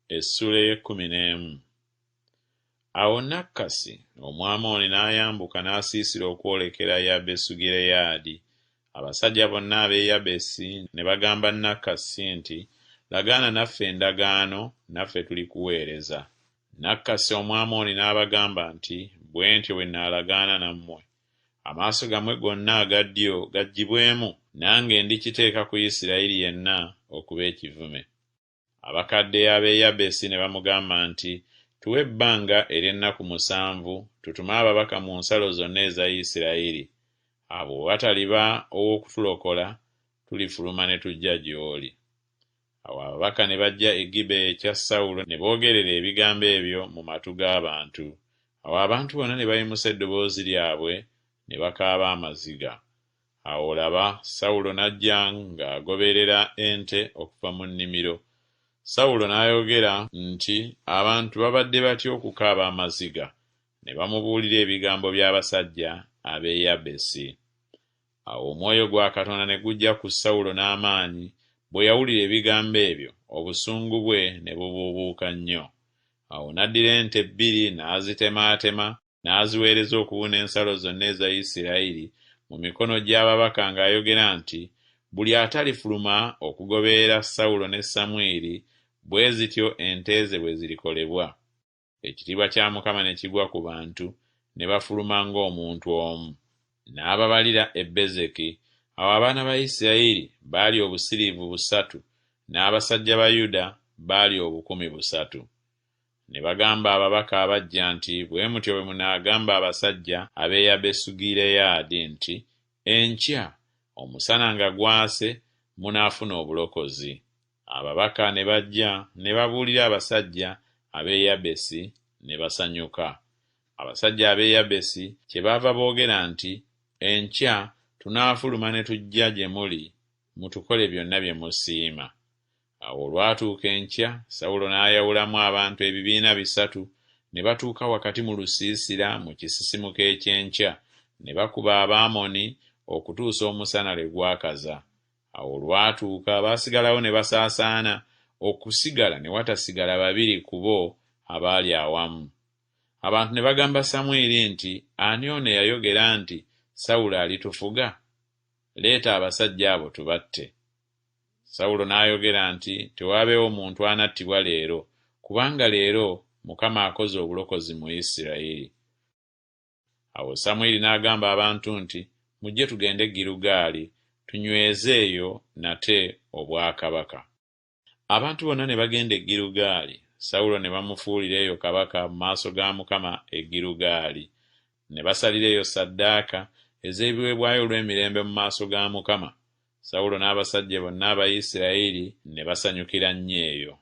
Essula ey'ekkuminemu. Awo Nakkasi Omwamoni n'ayambuka n'asiisira okwolekera Yabesugireyaadi. Abasajja bonna ab'e Yabesi ne bagamba Nakkasi nti, lagaana naffe endagaano, naffe tulikuweereza. Nakkasi Omwamoni n'abagamba nti, bwe ntyo bwe nnaalagaana nammwe. Amaaso gammwe gonna aga ddyo gaggyibwemu, nange ndikiteeka ku Isirayiri yenna okuba ekivume. Abakadde ab'e Yabesi ne bamugamba nti, tuwe ebbanga ery'ennaku 7 tutume ababaka mu nsalo zonna eza Isirayiri. Abo bwe bataliba ow'okutulokola, tulifuluma ne tujja gy'oli. Awo ababaka ne bajja e Gibea ekya Sawulo ne boogerera ebigambo ebyo mu matu g'abantu. Awo abantu bonna ne bayimusa eddoboozi lyabwe ne bakaaba amaziga. Awo laba, Sawulo n'ajja ng'agoberera ente okuva mu nnimiro. Sawulo n'ayogera nti abantu babadde batya okukaaba amaziga, ne bamubuulira ebigambo by'abasajja ab'e Yabesi. Awo omwoyo gwa Katonda ne gujja ku Sawulo n'amaanyi. Bwe yawulira ebigambo ebyo, obusungu bwe ne bubuubuuka nnyo. Awo n'addira ente 2 n'azitemaatema, n'aziweereza okubuna ensalo zonna eza Isirayiri mu mikono gy'ababaka ng'ayogera nti, buli atalifuluma okugoberera Sawulo ne Samwiri, bwe zityo ente ze bwe zirikolebwa. Ekitiibwa kya Mukama ne kigwa ku bantu, ne bafuluma ng'omuntu omu. N'ababalira e Bezeki. Awo abaana ba Isirayiri baali obusiriivu 3, n'abasajja ba Yuda baali 1,000. Ne bagamba ababaka abajja nti, bwe mutyo bwe munaagamba abasajja ab'e Yabesugireyaadi nti, enkya omusana nga gwase munaafuna obulokozi. Ababaka ne bajja ne babuulira abasajja ab'e Yabesi ne basanyuka. Abasajja ab'e Yabesi kyebaava boogera nti, enkya tunaafuluma ne tujja gye muli, mutukole byonna bye musiima. Awo olwatuuka enkya, Sawulo n'ayawulamu abantu ebibiina 3, ne batuuka wakati mu lusiisira mu kisisimuka eky'enkya, ne bakuba Abamoni okutuusa omusana lwe gwakaza. Awo olwatuuka abaasigalawo ne basaasaana, okusigala ne watasigala 2 ku bo abaali awamu. Abantu ne bagamba Samwiri nti, ani ono eyayogera nti, Sawulo alitufuga? Leeta abasajja abo tubatte. Sawulo n'ayogera nti, tewaabeewo muntu anattibwa leero, kubanga leero Mukama akoze obulokozi mu Isirayiri. Awo Samwiri n'agamba abantu nti, mujje tugende e Girugaali, tunyweze eyo nate obwakabaka. Abantu bonna ne bagenda e Girugaali. Sawulo ne bamufuulira eyo kabaka mu maaso ga Mukama e Girugaali. Ne basalira eyo ssaddaaka ez'ebiweebwayo olw'emirembe mu maaso ga Mukama. Sawulo n'abasajja bonna aba Isirayiri ne basanyukira nnyo eyo.